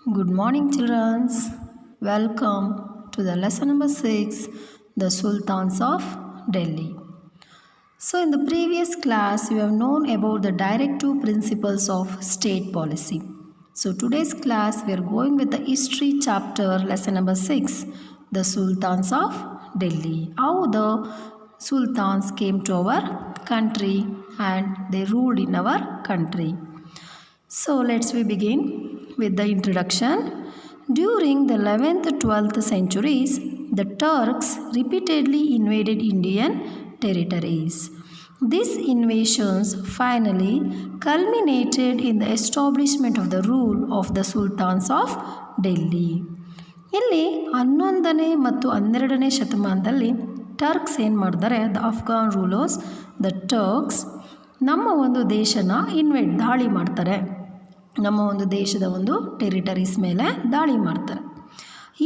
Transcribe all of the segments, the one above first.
Good morning, children. Welcome to the lesson number 6, the Sultans of Delhi. So, in the previous class, we have known about the directive principles of state policy. So, today's class, we are going with the history chapter, lesson number 6, the Sultans of Delhi. How the Sultans came to our country and they ruled in our country. So, let's begin with the introduction. During the 11th 12th centuries, the Turks repeatedly invaded Indian territories. These invasions finally culminated in the establishment of the rule of the Sultans of Delhi. ಇಲ್ಲಿ 11ನೇ ಮತ್ತು 12ನೇ ಶತಮಾನದಲ್ಲಿ Turks ಏನು ಮಾಡ್ತಾರೆ, the Afghan rulers, the Turks ನಮ್ಮ ಒಂದು ದೇಶನ ದಾಳಿ ಮಾಡ್ತಾರೆ. ನಮ್ಮ ಒಂದು ದೇಶದ ಒಂದು ಟೆರಿಟರೀಸ್ ಮೇಲೆ ದಾಳಿ ಮಾಡ್ತಾರೆ.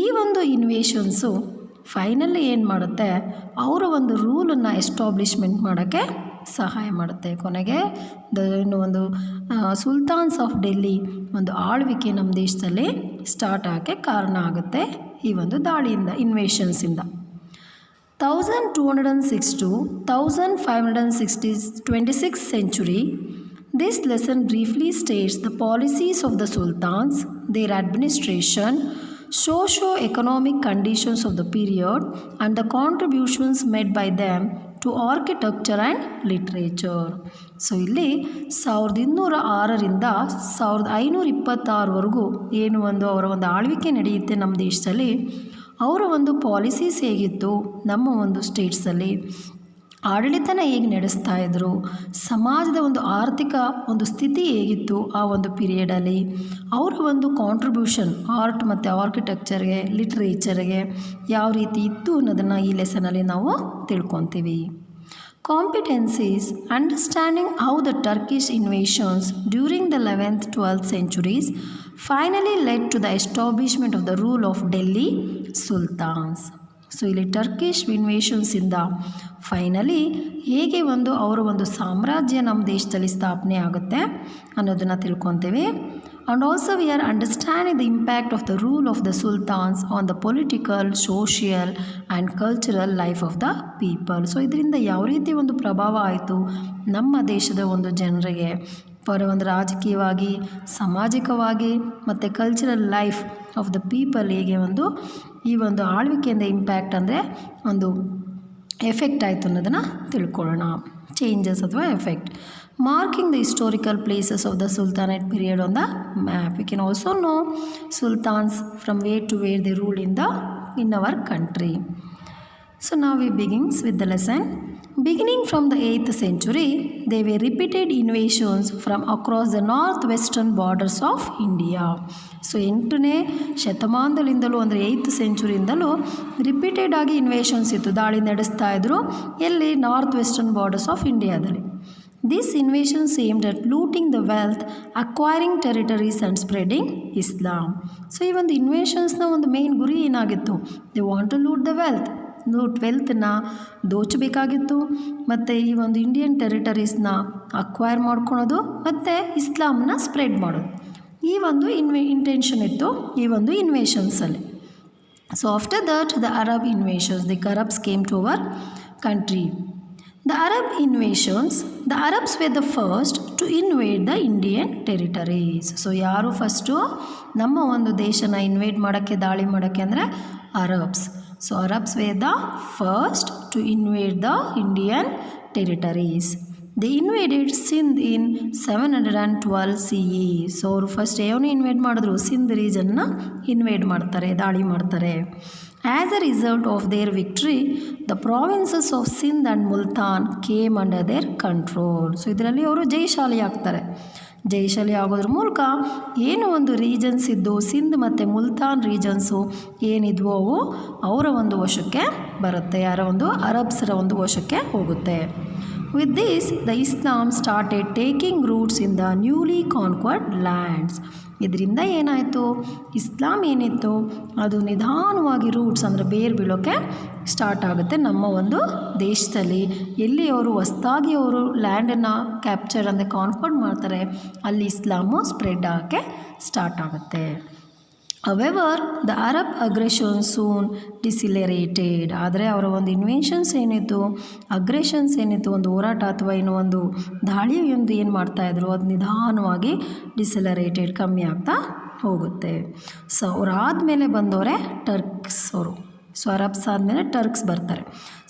ಈ ಒಂದು ಇನ್ವೇಷನ್ಸು ಫೈನಲಿ ಏನು ಮಾಡುತ್ತೆ, ಅವರ ಒಂದು ರೂಲನ್ನು ಎಸ್ಟಾಬ್ಲಿಷ್ಮೆಂಟ್ ಮಾಡೋಕ್ಕೆ ಸಹಾಯ ಮಾಡುತ್ತೆ. ಕೊನೆಗೆ ಒಂದು ಸುಲ್ತಾನ್ಸ್ ಆಫ್ ಡೆಲ್ಲಿ ಒಂದು ಆಳ್ವಿಕೆ ನಮ್ಮ ದೇಶದಲ್ಲಿ ಸ್ಟಾರ್ಟ್ ಆಗೋಕ್ಕೆ ಕಾರಣ ಆಗುತ್ತೆ ಈ ಒಂದು ದಾಳಿಯಿಂದ, ಇನ್ವೇಷನ್ಸಿಂದ. 1206 to 1526 century. This lesson briefly states the policies of the sultans, their administration, socio-economic conditions of the period, and the contributions made by them to architecture and literature. So ಇಲ್ಲಿ 1206ರಿಂದ 1526ವರೆಗೂ ಏನು ಒಂದು ಅವರ ಒಂದು ಆಳ್ವಿಕೆ ನಡೆಯುತ್ತೆ ನಮ್ಮ ದೇಶದಲ್ಲಿ. ಅವರ ಒಂದು ಪಾಲಿಸೀಸ್ ಹೇಗಿತ್ತು, ನಮ್ಮ ಒಂದು ಸ್ಟೇಟ್ಸಲ್ಲಿ ಆಡಳಿತನ ಹೇಗೆ ನಡೆಸ್ತಾ ಇದ್ದರು, ಸಮಾಜದ ಒಂದು ಆರ್ಥಿಕ ಒಂದು ಸ್ಥಿತಿ ಹೇಗಿತ್ತು ಆ ಒಂದು ಪೀರಿಯಡಲ್ಲಿ, ಅವರ ಒಂದು ಕಾಂಟ್ರಿಬ್ಯೂಷನ್ ಆರ್ಟ್ ಮತ್ತು ಆರ್ಕಿಟೆಕ್ಚರ್ಗೆ, ಲಿಟ್ರೇಚರ್ಗೆ ಯಾವ ರೀತಿ ಇತ್ತು ಅನ್ನೋದನ್ನು ಈ ಲೆಸನಲ್ಲಿ ನಾವು ತಿಳ್ಕೊತೀವಿ. Competencies: understanding how the Turkish invasions during the 11th 12th centuries finally led to the establishment of the rule of Delhi Sultans. So ಇಲ್ಲಿ ಟರ್ಕಿಶ್ ಇನ್ವೇಷನ್ಸಿಂದ ಫೈನಲಿ ಹೇಗೆ ಒಂದು ಅವರ ಒಂದು ಸಾಮ್ರಾಜ್ಯ ನಮ್ಮ ದೇಶದಲ್ಲಿ ಸ್ಥಾಪನೆ ಆಗುತ್ತೆ ಅನ್ನೋದನ್ನು ತಿಳ್ಕೊತೀವಿ. And also we are understanding the impact of the rule of the sultans on the political, social and cultural life of the people. So ಇದರಿಂದ ಯಾವ ರೀತಿ ಒಂದು ಪ್ರಭಾವ ಆಯಿತು ನಮ್ಮ ದೇಶದ ಒಂದು ಜನರಿಗೆ, ಒಂದು ರಾಜಕೀಯವಾಗಿ, ಸಾಮಾಜಿಕವಾಗಿ ಮತ್ತು cultural life of the people ಹೇಗೆ ಒಂದು ಈ ಒಂದು ಆಳ್ವಿಕೆಯಿಂದ ಇಂಪ್ಯಾಕ್ಟ್ ಅಂದರೆ ಒಂದು ಎಫೆಕ್ಟ್ ಆಯಿತು ಅನ್ನೋದನ್ನು ತಿಳ್ಕೊಳ್ಳೋಣ. ಚೇಂಜಸ್ ಅಥವಾ effect. Marking the historical places of the sultanate period on the map. We can also know sultans from where to where they rule in our country. So now we begins with the lesson. Beginning from the 8th century, there were repeated invasions from across the northwestern borders of India. So 8ನೇ ಶತಮಾನದಲ್ಲಿಂದಲೂ ಅಂದರೆ 8th ಸೆಂಚುರಿಯಿಂದಲೂ repeated ಆಗಿ invasions ಇತ್ತು, ದಾಳಿ ನಡೆಸ್ತಾ ಇದ್ದರು. ಎಲ್ಲಿ? North western borders of ಇಂಡಿಯಾದಲ್ಲಿ. These invasions aimed at looting the wealth, acquiring territories and spreading Islam. So ಈ ಒಂದು ಇನ್ವೇಷನ್ಸ್ನ ಒಂದು ಮೇನ್ ಗುರಿ ಏನಾಗಿತ್ತು? They want to loot the ವೆಲ್ತ್ನ ದೋಚಬೇಕಾಗಿತ್ತು, ಮತ್ತು ಈ ಒಂದು ಇಂಡಿಯನ್ ಟೆರಿಟರೀಸ್ನ ಅಕ್ವೈರ್ ಮಾಡ್ಕೊಳೋದು ಮತ್ತು ಇಸ್ಲಾಮನ್ನ ಸ್ಪ್ರೆಡ್ ಮಾಡೋದು. ಈ ಒಂದು ಇಂಟೆನ್ಷನ್ ಇತ್ತು ಈ ಒಂದು ಇನ್ವೇಷನ್ಸಲ್ಲಿ. So after that the Arab invasions, the Arabs came to our country. The Arabs were the first to invade the Indian territories. So ಯಾರು ಫಸ್ಟು ನಮ್ಮ ಒಂದು ದೇಶನ ಇನ್ವೇಡ್ ಮಾಡೋಕ್ಕೆ, ದಾಳಿ ಮಾಡೋಕ್ಕೆ ಅಂದರೆ Arabs. So Arabs were the first to invade the Indian territories. They invaded Sindh in 712 CE. So ಅವರು first ಏನು ಇನ್ವೇಡ್ ಮಾಡಿದ್ರು? ಸಿಂಧ್ ರೀಜನ್ನ ಇನ್ವೇಡ್ ಮಾಡ್ತಾರೆ, ದಾಳಿ ಮಾಡ್ತಾರೆ. As a result of their victory, the provinces of Sindh and Multan came under their control. So ಇದರಲ್ಲಿ ಅವರು ಜಯಶಾಲಿ ಆಗ್ತಾರೆ. ಜಯಶಾಲಿ ಆಗೋದ್ರ ಮೂಲಕ ಏನು ಒಂದು ರೀಜನ್ಸ್ ಇದ್ದು, ಸಿಂಧ್ ಮತ್ತು ಮುಲ್ತಾನ್ ರೀಜನ್ಸು ಏನಿದ್ವೋ ಅವು ಅವರ ಒಂದು ವಶಕ್ಕೆ ಬರುತ್ತೆ, ಯಾರ ಒಂದು ಅರಬ್ಸರ ಒಂದು ವಶಕ್ಕೆ ಹೋಗುತ್ತೆ. With this, the Islam started taking roots in the newly conquered lands. ಇದರಿಂದ ಏನಾಯಿತು? ಇಸ್ಲಾಂ ಏನಿತ್ತು ಅದು ನಿಧಾನವಾಗಿ ರೂಟ್ಸ್ ಅಂದರೆ ಬೇರು ಬೀಳೋಕ್ಕೆ ಸ್ಟಾರ್ಟ್ ಆಗುತ್ತೆ ನಮ್ಮ ಒಂದು ದೇಶದಲ್ಲಿ. ಎಲ್ಲಿ ಅವರು ಹೊಸದಾಗಿ ಅವರು ಲ್ಯಾಂಡನ್ನು ಕ್ಯಾಪ್ಚರ್ ಅಂದರೆ ಕಾನ್ಕ್ವರ್ಡ್ ಮಾಡ್ತಾರೆ, ಅಲ್ಲಿ ಇಸ್ಲಾಮು ಸ್ಪ್ರೆಡ್ ಆಗೋಕ್ಕೆ ಸ್ಟಾರ್ಟ್ ಆಗುತ್ತೆ. However the Arab aggression soon decelerated. ಆದರೆ ಅವರ ಒಂದು ಇನ್ವೆನ್ಷನ್ಸ್ ಏನಿತ್ತು, ಅಗ್ರೆಷನ್ಸ್ ಏನಿತ್ತು, ಒಂದು ಹೋರಾಟ ಅಥವಾ ಏನೋ ಒಂದು ದಾಳಿಯೊಂದು ಏನು ಮಾಡ್ತಾಯಿದ್ರು, ಅದು ನಿಧಾನವಾಗಿ ಡಿಸಿಲರೇಟೆಡ್ ಕಮ್ಮಿ ಆಗ್ತಾ ಹೋಗುತ್ತೆ. ಸೊ ಅವರಾದಮೇಲೆ ಬಂದವರೇ ಟರ್ಕ್ಸ್ ಅವರು. ಸೊ ಅರಬ್ಸ್ ಆದಮೇಲೆ ಟರ್ಕ್ಸ್ ಬರ್ತಾರೆ.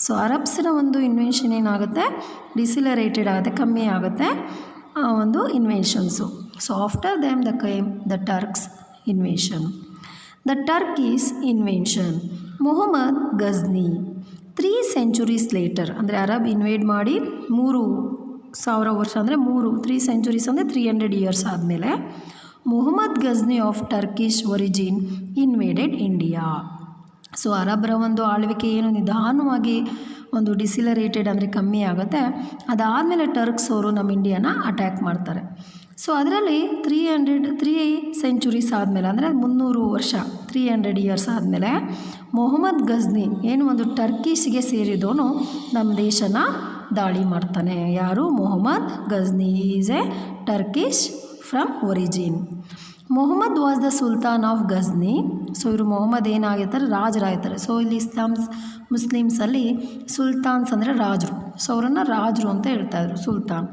ಸೊ ಅರಬ್ಸಿನ ಒಂದು ಇನ್ವೆನ್ಷನ್ ಏನಾಗುತ್ತೆ, ಡಿಸಿಲರೇಟೆಡ್ ಆಗುತ್ತೆ, ಕಮ್ಮಿ ಆಗುತ್ತೆ ಒಂದು inventions. So after them the came the Turks invasion. The Turkish invention. Mohammad Ghazni 3 centuries later, ಅಂದರೆ ಅರಬ್ ಇನ್ವೇಡ್ ಮಾಡಿ 3,000 ವರ್ಷ ಅಂದರೆ 3 centuries ಅಂದರೆ 300 years ಆದಮೇಲೆ Mohammad Ghazni of Turkish origin invaded India. So ಅರಬ್ರ ಒಂದು ಆಳ್ವಿಕೆ ಏನು ನಿಧಾನವಾಗಿ ಒಂದು ಡಿಸಿಲರೇಟೆಡ್ ಅಂದರೆ ಕಮ್ಮಿ ಆಗುತ್ತೆ. ಅದಾದಮೇಲೆ ಟರ್ಕ್ಸ್ ಅವರು ನಮ್ಮ ಇಂಡಿಯಾನ ಅಟ್ಯಾಕ್ ಮಾಡ್ತಾರೆ. ಸೊ ಅದರಲ್ಲಿ 3 centuries ಆದಮೇಲೆ ಅಂದರೆ 300 ವರ್ಷ 300 years ಆದಮೇಲೆ ಮೊಹಮ್ಮದ್ ಗಜ್ನಿ ಏನು ಒಂದು ಟರ್ಕಿಶ್ಗೆ ಸೇರಿದವನು ನಮ್ಮ ದೇಶನ ದಾಳಿ ಮಾಡ್ತಾನೆ. ಯಾರು? Mohammad Ghazni is a Turkish from origin. Mohammad was the sultan of Ghazni. ಸೊ ಇವರು ಮೊಹಮ್ಮದ್ ಏನಾಗಿರ್ತಾರೆ, ರಾಜರಾಗಿರ್ತಾರೆ. ಸೊ ಇಲ್ಲಿ ಮುಸ್ಲಿಮ್ಸಲ್ಲಿ ಸುಲ್ತಾನ್ಸ್ ಅಂದರೆ ರಾಜರು. ಸೊ ಅವರನ್ನು ರಾಜರು ಅಂತ ಹೇಳ್ತಾಯಿದ್ರು, ಸುಲ್ತಾನ್.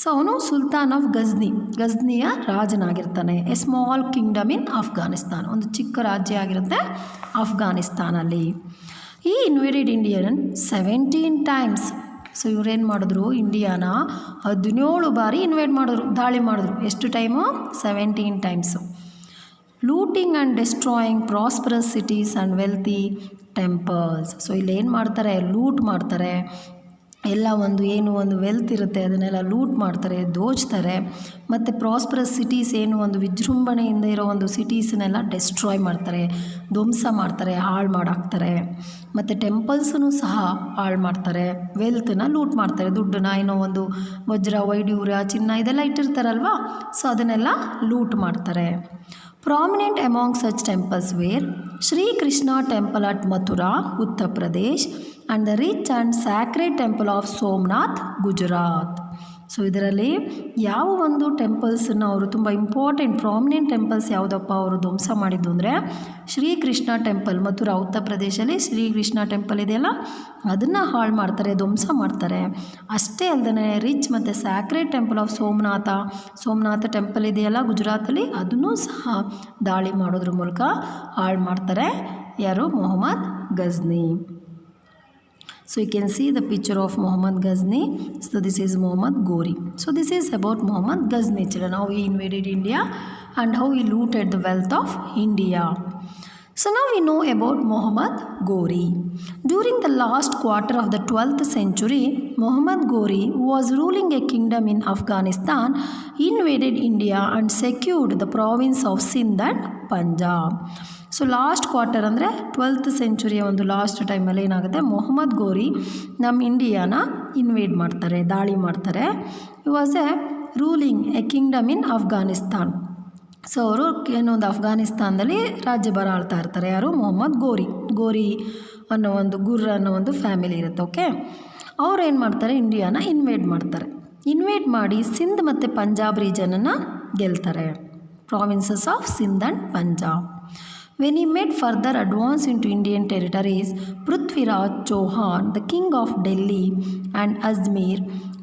ಸೊ ಅವನು ಸುಲ್ತಾನ್ ಆಫ್ ಗಜ್ನಿಯ ರಾಜನಾಗಿರ್ತಾನೆ. A small kingdom in Afghanistan, ಒಂದು ಚಿಕ್ಕ ರಾಜ್ಯ ಆಗಿರುತ್ತೆ ಅಫ್ಘಾನಿಸ್ತಾನಲ್ಲಿ. ಈ ಇನ್ವೇಡೆಡ್ ಇಂಡಿಯನ್ 17 times. ಸೊ ಇವರೇನು ಮಾಡಿದ್ರು, ಇಂಡಿಯಾನ 17 ಬಾರಿ ಇನ್ವೇಡ್ ಮಾಡಿದ್ರು, ದಾಳಿ ಮಾಡಿದ್ರು. ಎಷ್ಟು time? 17 times. Looting and destroying prosperous cities and wealthy temples. So ಇಲ್ಲಿ ಏನು ಮಾಡ್ತಾರೆ, ಲೂಟ್ ಮಾಡ್ತಾರೆ. ಎಲ್ಲ ಒಂದು ವೆಲ್ತ್ ಇರುತ್ತೆ ಅದನ್ನೆಲ್ಲ ಲೂಟ್ ಮಾಡ್ತಾರೆ, ದೋಚ್ತಾರೆ. ಮತ್ತು ಪ್ರಾಸ್ಪರಸ್ ಸಿಟೀಸ್ ಏನು ಒಂದು ವಿಜೃಂಭಣೆಯಿಂದ ಇರೋ ಒಂದು ಸಿಟೀಸನ್ನೆಲ್ಲ ಡೆಸ್ಟ್ರಾಯ್ ಮಾಡ್ತಾರೆ, ಧ್ವಂಸ ಮಾಡ್ತಾರೆ, ಹಾಳು ಮಾಡಾಕ್ತಾರೆ. ಮತ್ತು ಟೆಂಪಲ್ಸನ್ನು ಸಹ ಹಾಳು ಮಾಡ್ತಾರೆ, ವೆಲ್ತನ್ನ ಲೂಟ್ ಮಾಡ್ತಾರೆ, ದುಡ್ಡನ್ನ ಏನೋ ಒಂದು ವಜ್ರ, ವೈಡೂರ್ಯ, ಚಿನ್ನ ಇದೆಲ್ಲ ಇಟ್ಟಿರ್ತಾರಲ್ವ, ಸೊ ಅದನ್ನೆಲ್ಲ ಲೂಟ್ ಮಾಡ್ತಾರೆ. Prominent among such temples were Sri Krishna Temple at Mathura, Uttar Pradesh, and the rich and sacred temple of Somnath, Gujarat. So ಇದರಲ್ಲಿ ಯಾವ ಒಂದು ಟೆಂಪಲ್ಸನ್ನು ಅವರು ತುಂಬ ಇಂಪಾರ್ಟೆಂಟ್ ಪ್ರಾಮಿನೆಂಟ್ ಟೆಂಪಲ್ಸ್ ಯಾವುದಪ್ಪ ಅವರು ಧ್ವಂಸ ಮಾಡಿದ್ದು ಅಂದರೆ ಶ್ರೀಕೃಷ್ಣ ಟೆಂಪಲ್, ಮಥುರಾ ಉತ್ತರ ಪ್ರದೇಶದಲ್ಲಿ ಶ್ರೀಕೃಷ್ಣ ಟೆಂಪಲ್ ಇದೆಯಲ್ಲ ಅದನ್ನು ಹಾಳು ಮಾಡ್ತಾರೆ, ಧ್ವಂಸ ಮಾಡ್ತಾರೆ. ಅಷ್ಟೇ ಅಲ್ಲದೆ ರಿಚ್ ಮತ್ತು sacred temple of Somnath temple ಇದೆಯಲ್ಲ ಗುಜರಾತಲ್ಲಿ, ಅದನ್ನೂ ಸಹ ದಾಳಿ ಮಾಡೋದ್ರ ಮೂಲಕ ಹಾಳು ಮಾಡ್ತಾರೆ. ಯಾರು? Mohammad Ghazni. So you can see the picture of Muhammad Ghazni. So this is Muhammad Ghori. So this is about Muhammad Ghazni, children, how he invaded India and how he looted the wealth of India. So now we know about Muhammad Ghori. During the last quarter of the 12th century, Muhammad Ghori, who was ruling a kingdom in Afghanistan, invaded India and secured the province of Sindh and Punjab. So last quarter ಅಂದರೆ 12th century ಒಂದು last ಟೈಮಲ್ಲಿ ಏನಾಗುತ್ತೆ, ಮೊಹಮ್ಮದ್ ಗೋರಿ ನಮ್ಮ ಇಂಡಿಯಾನ invade ಮಾಡ್ತಾರೆ, ದಾಳಿ ಮಾಡ್ತಾರೆ. He was A ruling A Kingdom in Afghanistan. So ಅವರು ಏನೊಂದು ಅಫ್ಘಾನಿಸ್ತಾನದಲ್ಲಿ ರಾಜ್ಯಭಾರ ಆಳ್ತಾ ಇರ್ತಾರೆ. ಯಾರು? ಮೊಹಮ್ಮದ್ ಗೋರಿ ಅನ್ನೋ ಒಂದು ಅನ್ನೋ ಒಂದು ಫ್ಯಾಮಿಲಿ ಇರುತ್ತೆ. ಓಕೆ, ಅವ್ರು ಏನು ಮಾಡ್ತಾರೆ, ಇಂಡಿಯಾನ ಇನ್ವೇಡ್ ಮಾಡಿ ಸಿಂಧ್ ಮತ್ತು ಪಂಜಾಬ್ ರೀಜನನ್ನು ಗೆಲ್ತಾರೆ. Provinces of Sindh and Punjab. When he made further advance into Indian territories, Prithviraj Chauhan, the king of Delhi and Ajmer,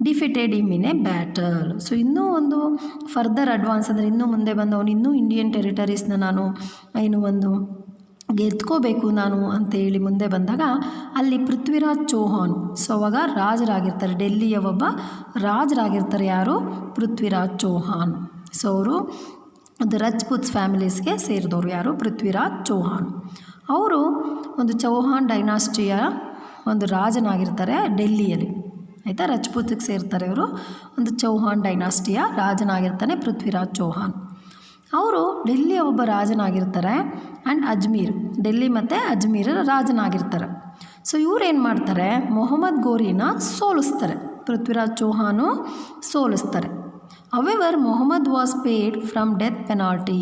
defeated him in a battle. So ಇನ್ನೂ ಒಂದು ಫರ್ದರ್ ಅಡ್ವಾನ್ಸ್ ಅಂದರೆ ಇನ್ನೂ ಮುಂದೆ ಬಂದವನು ಇನ್ನೂ ಇಂಡಿಯನ್ ಟೆರಿಟರೀಸ್ನ ನಾನು ಏನು ಒಂದು ಗೆದ್ಕೋಬೇಕು ನಾನು ಅಂತೇಳಿ ಮುಂದೆ ಬಂದಾಗ ಅಲ್ಲಿ ಪೃಥ್ವಿರಾಜ್ ಚೌಹಾನ್, ಸೊ ಅವಾಗ ರಾಜರಾಗಿರ್ತಾರೆ, ಡೆಲ್ಲಿಯ ಒಬ್ಬ ರಾಜರಾಗಿರ್ತಾರೆ. ಯಾರು? ಪೃಥ್ವಿರಾಜ್ ಚೌಹಾನ್. ಸೊ ಅವರು ಒಂದು ರಜಪೂತ್ಸ್ ಫ್ಯಾಮಿಲೀಸ್ಗೆ ಸೇರಿದವರು. ಯಾರು? ಪೃಥ್ವಿರಾಜ್ ಚೌಹಾನ್. ಅವರು ಒಂದು ಚೌಹಾನ್ ಡೈನಾಸ್ಟಿಯ ಒಂದು ರಾಜನಾಗಿರ್ತಾರೆ ಡೆಲ್ಲಿಯಲ್ಲಿ, ಆಯಿತಾ. ರಜಪೂತಿಗೆ ಸೇರ್ತಾರೆ ಇವರು. ಒಂದು ಚೌಹಾನ್ ಡೈನಾಸ್ಟಿಯ ರಾಜನಾಗಿರ್ತಾನೆ ಪೃಥ್ವಿರಾಜ್ ಚೌಹಾನ್. ಅವರು ಡೆಲ್ಲಿಯ ಒಬ್ಬ ರಾಜನಾಗಿರ್ತಾರೆ ಆ್ಯಂಡ್ ಅಜ್ಮೀರ್, ಡೆಲ್ಲಿ ಮತ್ತು ಅಜ್ಮೀರ ರಾಜನಾಗಿರ್ತಾರೆ. ಸೊ ಇವ್ರೇನು ಮಾಡ್ತಾರೆ, ಮೊಹಮ್ಮದ್ ಗೋರಿನ ಸೋಲಿಸ್ತಾರೆ, ಪೃಥ್ವಿರಾಜ್ ಚೌಹಾನು ಸೋಲಿಸ್ತಾರೆ. However, Muhammad was paid from death penalty.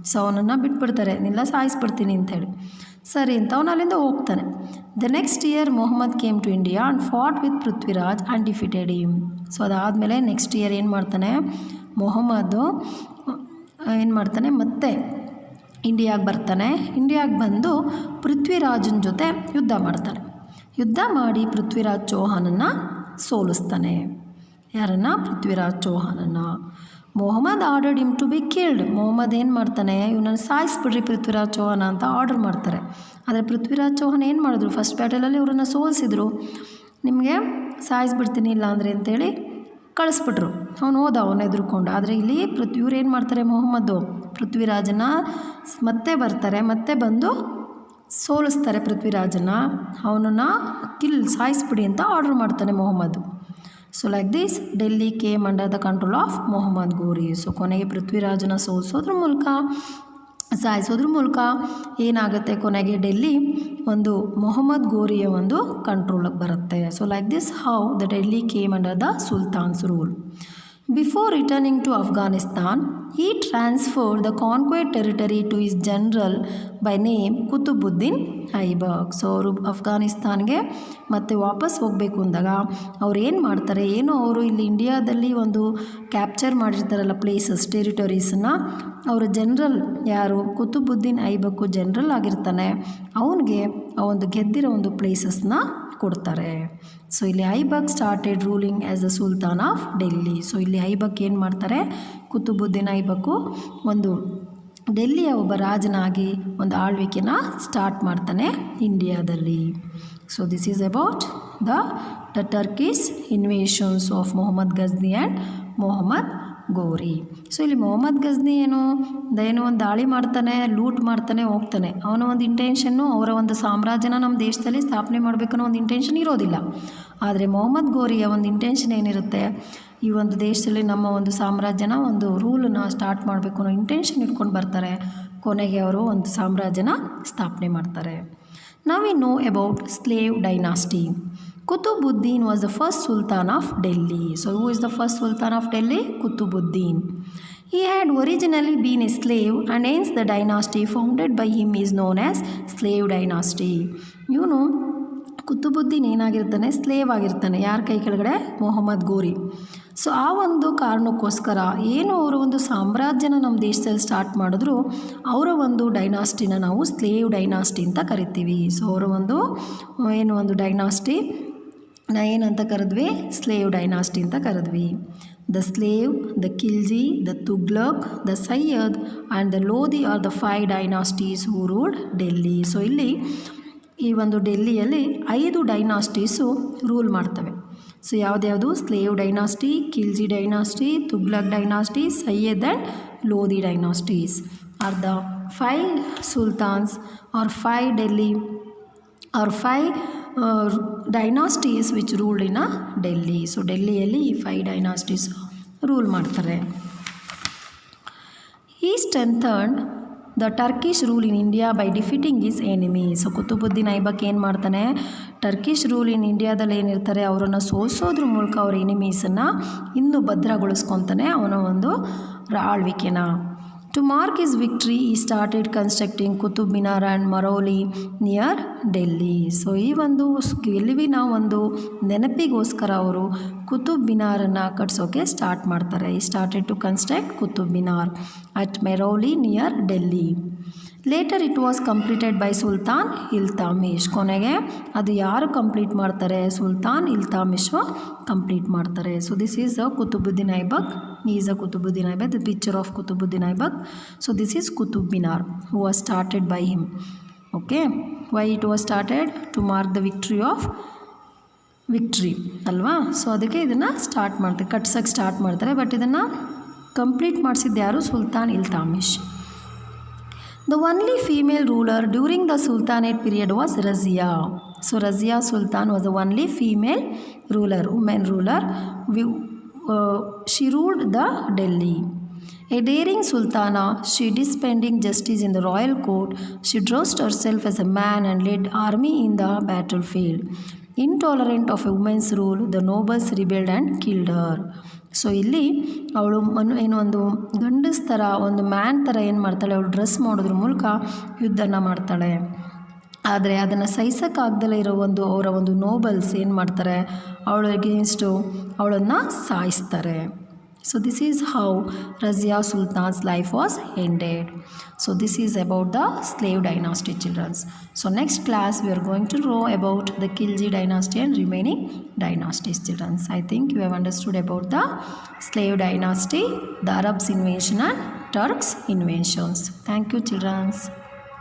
So ಅವನನ್ನು ಬಿಟ್ಬಿಡ್ತಾರೆ, ನಿಲ್ಲ ಸಾಯಿಸ್ಬಿಡ್ತೀನಿ ಅಂಥೇಳಿ. ಸರಿ ಅಂತ ಅವನು ಅಲ್ಲಿಂದ ಹೋಗ್ತಾನೆ. The next year Mohammad came to India and fought with Prithviraj and defeated him. So ಅದಾದಮೇಲೆ ನೆಕ್ಸ್ಟ್ ಇಯರ್ ಏನು ಮಾಡ್ತಾನೆ, ಮೊಹಮ್ಮದ್ದು ಏನು ಮಾಡ್ತಾನೆ, ಮತ್ತೆ ಇಂಡಿಯಾಗೆ ಬರ್ತಾನೆ. ಇಂಡಿಯಾಗೆ ಬಂದು ಪೃಥ್ವಿರಾಜನ ಜೊತೆ ಯುದ್ಧ ಮಾಡ್ತಾನೆ. ಯುದ್ಧ ಮಾಡಿ ಪೃಥ್ವಿರಾಜ್ ಚೌಹಾನನ್ನು ಸೋಲಿಸ್ತಾನೆ. ಯಾರನ್ನು? ಪೃಥ್ವಿರಾಜ್ ಚೌಹಾನನ್ನು. Mohammad ordered him to be killed. Mohammad ಏನು ಮಾಡ್ತಾನೆ, ಇವನನ್ನು ಸಾಯಿಸ್ಬಿಡ್ರಿ ಪೃಥ್ವಿರಾಜ್ ಚೌಹಾನ ಅಂತ ಆರ್ಡರ್ ಮಾಡ್ತಾರೆ. ಆದರೆ ಪೃಥ್ವಿರಾಜ್ ಚೌಹಾನ್ ಏನು ಮಾಡಿದ್ರು, ಫಸ್ಟ್ ಬ್ಯಾಟಲಲ್ಲಿ ಇವರನ್ನು ಸೋಲಿಸಿದ್ರು. ನಿಮಗೆ ಸಾಯಿಸ್ಬಿಡ್ತೀನಿ ಇಲ್ಲ ಅಂದರೆ ಅಂತೇಳಿ ಕಳಿಸ್ಬಿಟ್ರು. ಅವನು ಅವನು ಎದುರ್ಕೊಂಡು. ಆದರೆ ಇಲ್ಲಿ ಇವ್ರು ಏನು ಮಾಡ್ತಾರೆ, ಮೊಹಮ್ಮದ್ದು ಪೃಥ್ವಿರಾಜನ ಮತ್ತೆ ಬರ್ತಾರೆ, ಮತ್ತೆ ಬಂದು ಸೋಲಿಸ್ತಾರೆ ಪೃಥ್ವಿರಾಜನ. ಅವನನ್ನು ಸಾಯಿಸ್ಬಿಡಿ ಅಂತ ಆರ್ಡರ್ ಮಾಡ್ತಾನೆ Mohammad. So like this Delhi came under the control of Mohammad Ghori. So ಕೊನೆಗೆ ಪೃಥ್ವಿರಾಜನ ಸಾಯಿಸೋದ್ರ ಮೂಲಕ ಏನಾಗುತ್ತೆ, ಕೊನೆಗೆ ಡೆಲ್ಲಿ ಒಂದು ಮೊಹಮ್ಮದ್ ಗೋರಿಯ ಒಂದು ಕಂಟ್ರೋಲಿಗೆ ಬರುತ್ತೆ. So like this how the Delhi came under the ಸುಲ್ತಾನ್ಸ್ rule. Before returning to Afghanistan, he transferred the conquered territory to his general by name Qutubuddin Aibak. So ಅವರು ಅಫ್ಘಾನಿಸ್ತಾನ್ಗೆ ಮತ್ತೆ ವಾಪಸ್ ಹೋಗಬೇಕು ಅಂದಾಗ ಅವ್ರು ಏನು ಮಾಡ್ತಾರೆ, ಅವರು ಇಲ್ಲಿ ಇಂಡಿಯಾದಲ್ಲಿ ಒಂದು ಕ್ಯಾಪ್ಚರ್ ಮಾಡಿರ್ತಾರಲ್ಲ ಪ್ಲೇಸಸ್, ಟೆರಿಟರೀಸನ್ನು, ಅವರ ಜನರಲ್ ಯಾರು, ಕುತುಬುದ್ದೀನ್ ಐಬಕ್ಕು ಜನರಲ್ ಆಗಿರ್ತಾನೆ, ಅವನಿಗೆ ಆ ಒಂದು ಗೆದ್ದಿರೋ ಒಂದು ಪ್ಲೇಸಸ್ನ ಕೊಡ್ತಾರೆ. ಸೊ ಇಲ್ಲಿ Aibak started ruling as the sultan of Delhi. So ಇಲ್ಲಿ ಐಬಕ್ ಏನು ಮಾಡ್ತಾರೆ, ಕುತುಬುದ್ದೀನ್ ಐಬಕ್ಕು ಒಂದು ಡೆಲ್ಲಿಯ ಒಬ್ಬ ರಾಜನಾಗಿ ಒಂದು ಆಳ್ವಿಕೆನ ಸ್ಟಾರ್ಟ್ ಮಾಡ್ತಾನೆ ಇಂಡಿಯಾದಲ್ಲಿ. So this is about the Turkish invasions of Mohammad Ghazni and Mohammad Ghori. So ಇಲ್ಲಿ ಮೊಹಮ್ಮದ್ ಗಜ್ನಿ ಏನೋ ಒಂದು ದಾಳಿ ಮಾಡ್ತಾನೆ, ಲೂಟ್ ಮಾಡ್ತಾನೆ, ಹೋಗ್ತಾನೆ. ಅವನ ಒಂದು ಇಂಟೆನ್ಷನ್ನು ಅವರ ಒಂದು ಸಾಮ್ರಾಜ್ಯನ ನಮ್ಮ ದೇಶದಲ್ಲಿ ಸ್ಥಾಪನೆ ಮಾಡಬೇಕನ್ನೋ ಒಂದು ಇಂಟೆನ್ಷನ್ ಇರೋದಿಲ್ಲ. ಆದರೆ ಮೊಹಮ್ಮದ್ ಗೋರಿಯ ಒಂದು ಇಂಟೆನ್ಷನ್ ಏನಿರುತ್ತೆ, ಈ ಒಂದು ದೇಶದಲ್ಲಿ ನಮ್ಮ ಒಂದು ಸಾಮ್ರಾಜ್ಯನ ಒಂದು ರೂಲನ್ನ ಸ್ಟಾರ್ಟ್ ಮಾಡಬೇಕು ಅನ್ನೋ ಇಂಟೆನ್ಷನ್ ಇಟ್ಕೊಂಡು ಬರ್ತಾರೆ. ಕೊನೆಗೆ ಅವರು ಒಂದು ಸಾಮ್ರಾಜ್ಯನ ಸ್ಥಾಪನೆ ಮಾಡ್ತಾರೆ. Now we know about slave dynasty. Qutbuddin was the first sultan of Delhi. So who is the first sultan of Delhi? Qutbuddin. He had originally been a slave and hence the dynasty founded by him is known as slave dynasty. ಇವನು Qutubuddin ಏನಾಗಿರ್ತಾನೆ, slave ಆಗಿರ್ತಾನೆ. ಯಾರ ಕೈ ಕೆಳಗಡೆ? Mohammed Ghori. So ಆ ಒಂದು ಕಾರಣಕ್ಕೋಸ್ಕರ ಅವರು ಒಂದು ಸಾಮ್ರಾಜ್ಯನ ನಮ್ಮ ದೇಶದಲ್ಲಿ ಸ್ಟಾರ್ಟ್ ಮಾಡಿದ್ರು, ಅವರ ಒಂದು ಡೈನಾಸ್ಟಿನ ನಾವು ಸ್ಲೇವ್ ಡೈನಾಸ್ಟಿ ಅಂತ ಕರಿತೀವಿ. ಸೊ ಅವರ ಒಂದು ಡೈನಾಸ್ಟಿ ಏನಂತ ಕರೆದ್ವಿ? ಸ್ಲೇವ್ ಡೈನಾಸ್ಟಿ ಅಂತ ಕರೆದ್ವಿ. The slave, the Khilji, the Tughlaq, the Sayyid and the Lodhi are the 5 dynasties who ruled Delhi. So ಇಲ್ಲಿ ಈ ಒಂದು ಡೆಲ್ಲಿಯಲ್ಲಿ 5 ಡೈನಾಸ್ಟೀಸು ರೂಲ್ ಮಾಡ್ತವೆ. ಸೊ ಯಾವುದ್ಯಾವುದು? Slave dynasty, Khilji dynasty, Tughlaq dynasty, Sayyid and Lodhi dynasties are the 5 sultans are 5 Delhi are 5 dynasties which ruled in Delhi. So ಡೆಲ್ಲಿಯಲ್ಲಿ ಈ 5 dynasties rule ಮಾಡ್ತಾರೆ. He strengthened the Turkish rule in India by defeating is enemy. So Qutubuddin Aibak ಏನು ಮಾಡ್ತಾನೆ, Turkish rule in ಇಂಡಿಯಾದಲ್ಲಿ ಏನಿರ್ತಾರೆ ಅವರನ್ನು ಸೋಲಿಸೋದ್ರ ಮೂಲಕ ಅವ್ರ ಎನಿಮೀಸನ್ನು ಇನ್ನೂ ಭದ್ರಗೊಳಿಸ್ಕೊತಾನೆ ಅವನ ಒಂದು ಆಳ್ವಿಕೆನ. To mark his victory he started constructing Qutub Minar and Mehrauli near Delhi. So ಈ ಒಂದು ಗೆಲುವಿನ ಒಂದು ನೆನಪಿಗೋಸ್ಕರ ಅವರು ಕುತುಬ್ ಮಿನಾರನ್ನು ಕಟ್ಸೋಕ್ಕೆ ಸ್ಟಾರ್ಟ್ ಮಾಡ್ತಾರೆ. He started to construct Qutub Minar at Mehrauli near Delhi. Later it was completed by sultan Iltutmish. ಕೊನೆಗೆ ಅದು ಯಾರು ಕಂಪ್ಲೀಟ್ ಮಾಡ್ತಾರೆ? ಸುಲ್ತಾನ್ ಇಲ್ತಾಮಿಶು ಕಂಪ್ಲೀಟ್ ಮಾಡ್ತಾರೆ. So this is a Qutubuddin Aibak. Is a Qutubuddin Aibak, the picture of Qutubuddin Aibak. So this is Qutub Minar who was started by him. Okay, why it was started? To mark the victory ಅಲ್ವಾ. So ಅದಕ್ಕೆ ಇದನ್ನು ಕಟ್ಸೋಕ್ಕೆ start ಮಾಡ್ತಾರೆ. But ಇದನ್ನು complete ಮಾಡಿಸಿದ್ದು ಯಾರು? Sultan Iltutmish. The only female ruler during the Sultanate period was Razia. So Razia Sultan was the only female woman ruler. She ruled the Delhi. A daring sultana, she dispensing justice in the royal court. She dressed herself as a man and led army in the battlefield. Intolerant of a woman's rule, the nobles rebelled and killed her. So ಇಲ್ಲಿ ಅವಳು ಒಂದು ಗಂಡಸ್ ಥರ, ಒಂದು man ಥರ ಏನು ಮಾಡ್ತಾಳೆ, ಅವಳು dress ಮಾಡೋದ್ರ ಮೂಲಕ ಯುದ್ಧನ ಮಾಡ್ತಾಳೆ. ಆದರೆ ಅದನ್ನು ಸಹಿಸೋಕ್ಕಾಗ್ದಲೇ ಇರೋ ಅವರ ಒಂದು ನೋಬಲ್ಸ್ ಏನು ಮಾಡ್ತಾರೆ, ಅವಳ ಅಗೇನ್ಸ್ಟು ಅವಳನ್ನು ಸಾಯಿಸ್ತಾರೆ. So this is how Razia Sultan's life was ended. So this is about the slave dynasty, children. So next class we are going to know about the Khilji dynasty and remaining dynasties, children. I think you have understood about the slave dynasty, the Arabs invention and Turks inventions. Thank you, children.